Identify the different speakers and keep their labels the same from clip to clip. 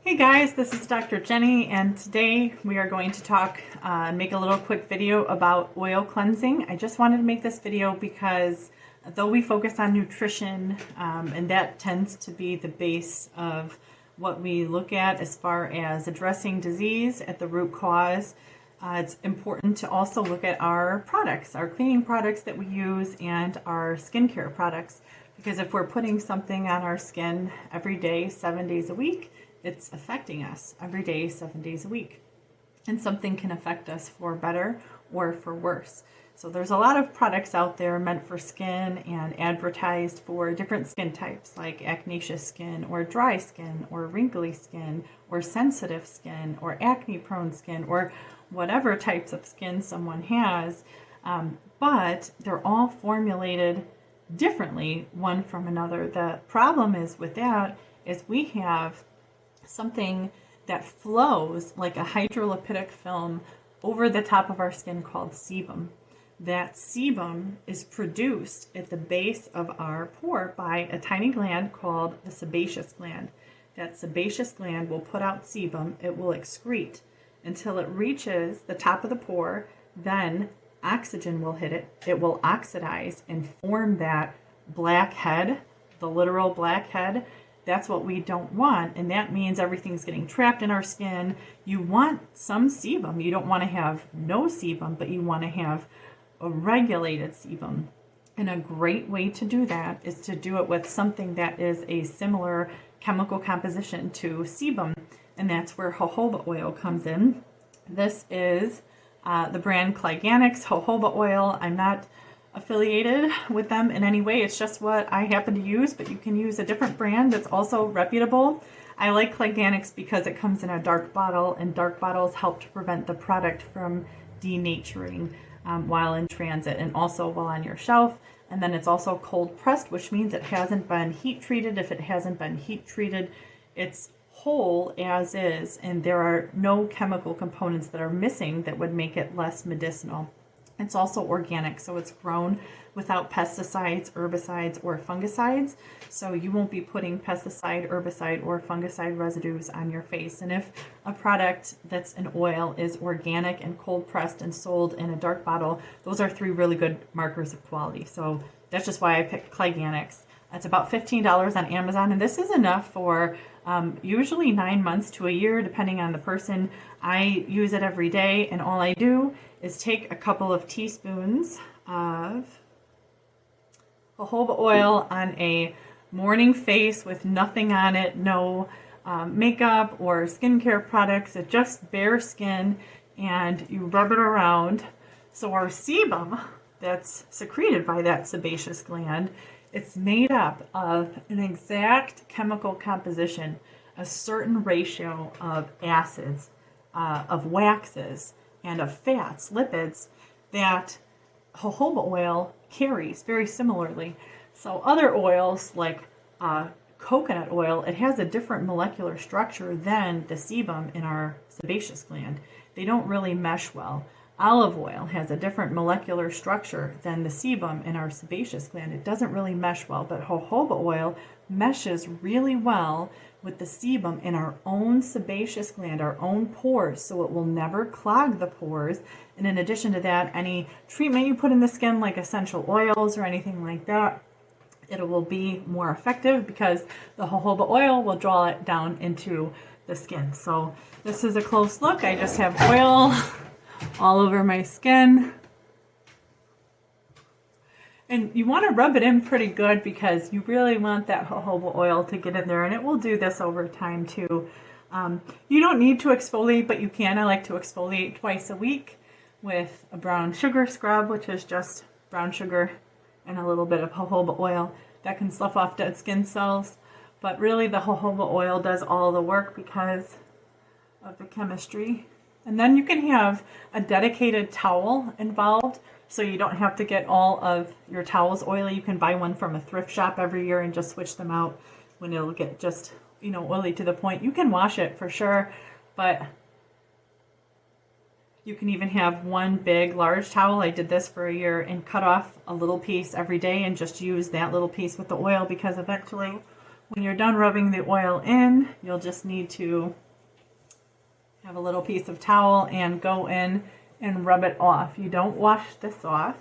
Speaker 1: Hey guys, this is Dr. Jeni, and today we are going to talk and make a little quick video about oil cleansing. I just wanted to make this video because though we focus on nutrition, and that tends to be the base of what we look at as far as addressing disease at the root cause, it's important to also look at our products, our cleaning products that we use and our skincare products. Because if we're putting something on our skin every day, 7 days a week, it's affecting us every day, 7 days a week. And something can affect us for better or for worse. So there's a lot of products out there meant for skin and advertised for different skin types like acneous skin or dry skin or wrinkly skin or sensitive skin or acne prone skin or whatever types of skin someone has. But they're all formulated differently one from another. The problem is with that is we have something that flows like a hydrolipidic film over the top of our skin called sebum. That sebum is produced at the base of our pore by a tiny gland called the sebaceous gland. That sebaceous gland will put out sebum. It will excrete until it reaches the top of the pore. Then oxygen will hit it. It will oxidize and form that black head, the literal black head. That's what we don't want, and that means everything's getting trapped in our skin. You want some sebum. You don't want to have no sebum, but you want to have a regulated sebum. And a great way to do that is to do it with something that is a similar chemical composition to sebum, and that's where jojoba oil comes in. This is the brand Cliganics jojoba oil. I'm not affiliated with them in any way. It's just what I happen to use, but you can use a different brand that's also reputable. I like Cliganics because it comes in a dark bottle, and dark bottles help to prevent the product from denaturing while in transit and also while on your shelf. And then it's also cold pressed, which means it hasn't been heat treated. If it hasn't been heat treated, it's whole as is, and there are no chemical components that are missing that would make it less medicinal. It's also organic, so it's grown without pesticides, herbicides, or fungicides. So you won't be putting pesticide, herbicide, or fungicide residues on your face. And if a product that's an oil is organic and cold pressed and sold in a dark bottle, those are 3 really good markers of quality. So that's just why I picked Cliganics. It's about $15 on Amazon, and this is enough for usually 9 months to a year, depending on the person. I use it every day, and all I do is take a couple of teaspoons of jojoba oil on a morning face with nothing on it, no makeup or skincare products, it's just bare skin, and you rub it around. So our sebum that's secreted by that sebaceous gland, it's made up of an exact chemical composition, a certain ratio of acids, of waxes, and of fats, lipids, that jojoba oil carries very similarly. So other oils like coconut oil, it has a different molecular structure than the sebum in our sebaceous gland. They don't really mesh well. Olive oil has a different molecular structure than the sebum in our sebaceous gland. It doesn't really mesh well, but jojoba oil meshes really well with the sebum in our own sebaceous gland, our own pores, so it will never clog the pores. And in addition to that, any treatment you put in the skin, like essential oils or anything like that, it will be more effective because the jojoba oil will draw it down into the skin. So this is a close look. I just have oil all over my skin. And you want to rub it in pretty good because you really want that jojoba oil to get in there, and it will do this over time too. You don't need to exfoliate, but you can. I like to exfoliate twice a week with a brown sugar scrub, which is just brown sugar and a little bit of jojoba oil. That can slough off dead skin cells, but really the jojoba oil does all the work because of the chemistry. And then you can have a dedicated towel involved, so you don't have to get all of your towels oily. You can buy one from a thrift shop every year and just switch them out when it'll get just, oily to the point. You can wash it for sure, but you can even have one big, large towel. I did this for a year and cut off a little piece every day and just use that little piece with the oil, because eventually When you're done rubbing the oil in, you'll just need to have a little piece of towel and go in and rub it off. You don't wash this off,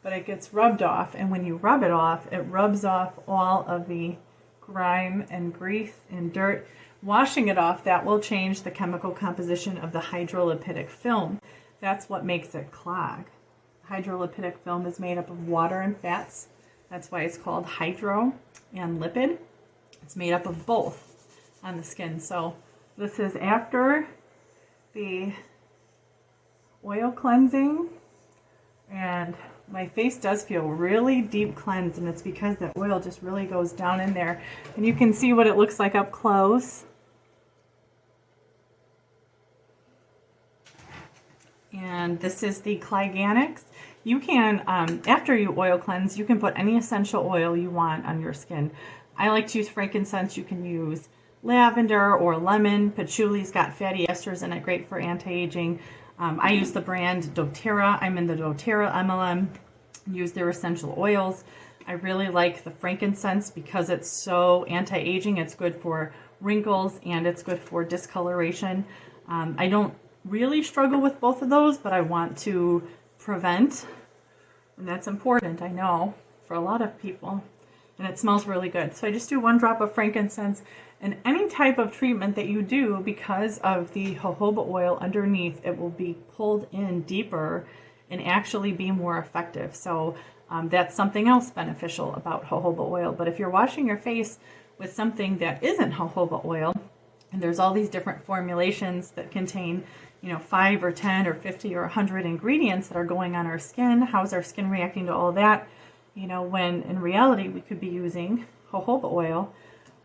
Speaker 1: but it gets rubbed off, and when you rub it off, it rubs off all of the grime and grease and dirt. Washing it off, that will change the chemical composition of the hydrolipidic film. That's what makes it clog. Hydrolipidic film is made up of water and fats. That's why it's called hydro and lipid. It's made up of both on the skin. So this is after the oil cleansing, and my face does feel really deep cleansed, and it's because the oil just really goes down in there. And you can see what it looks like up close. And this is the Clyganics. You can, after you oil cleanse, you can put any essential oil you want on your skin. I like to use frankincense. You can use lavender or lemon. Patchouli's got fatty esters in it, great for anti-aging. I use the brand doTERRA. I'm in the doTERRA MLM. Use their essential oils. I really like the frankincense because it's so anti-aging. It's good for wrinkles and it's good for discoloration. I don't really struggle with both of those, but I want to prevent, and that's important, I know, for a lot of people. And it smells really good. So I just do 1 drop of frankincense, and any type of treatment that you do, because of the jojoba oil underneath, it will be pulled in deeper and actually be more effective. So that's something else beneficial about jojoba oil. But if you're washing your face with something that isn't jojoba oil, and there's all these different formulations that contain, 5 or 10 or 50 or 100 ingredients that are going on our skin, how's our skin reacting to all that? When in reality we could be using jojoba oil,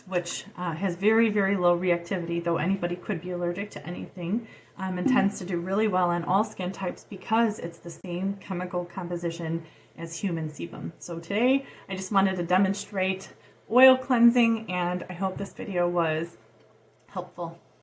Speaker 1: which has very, very low reactivity, though anybody could be allergic to anything, and tends to do really well on all skin types because it's the same chemical composition as human sebum. So today I just wanted to demonstrate oil cleansing, and I hope this video was helpful.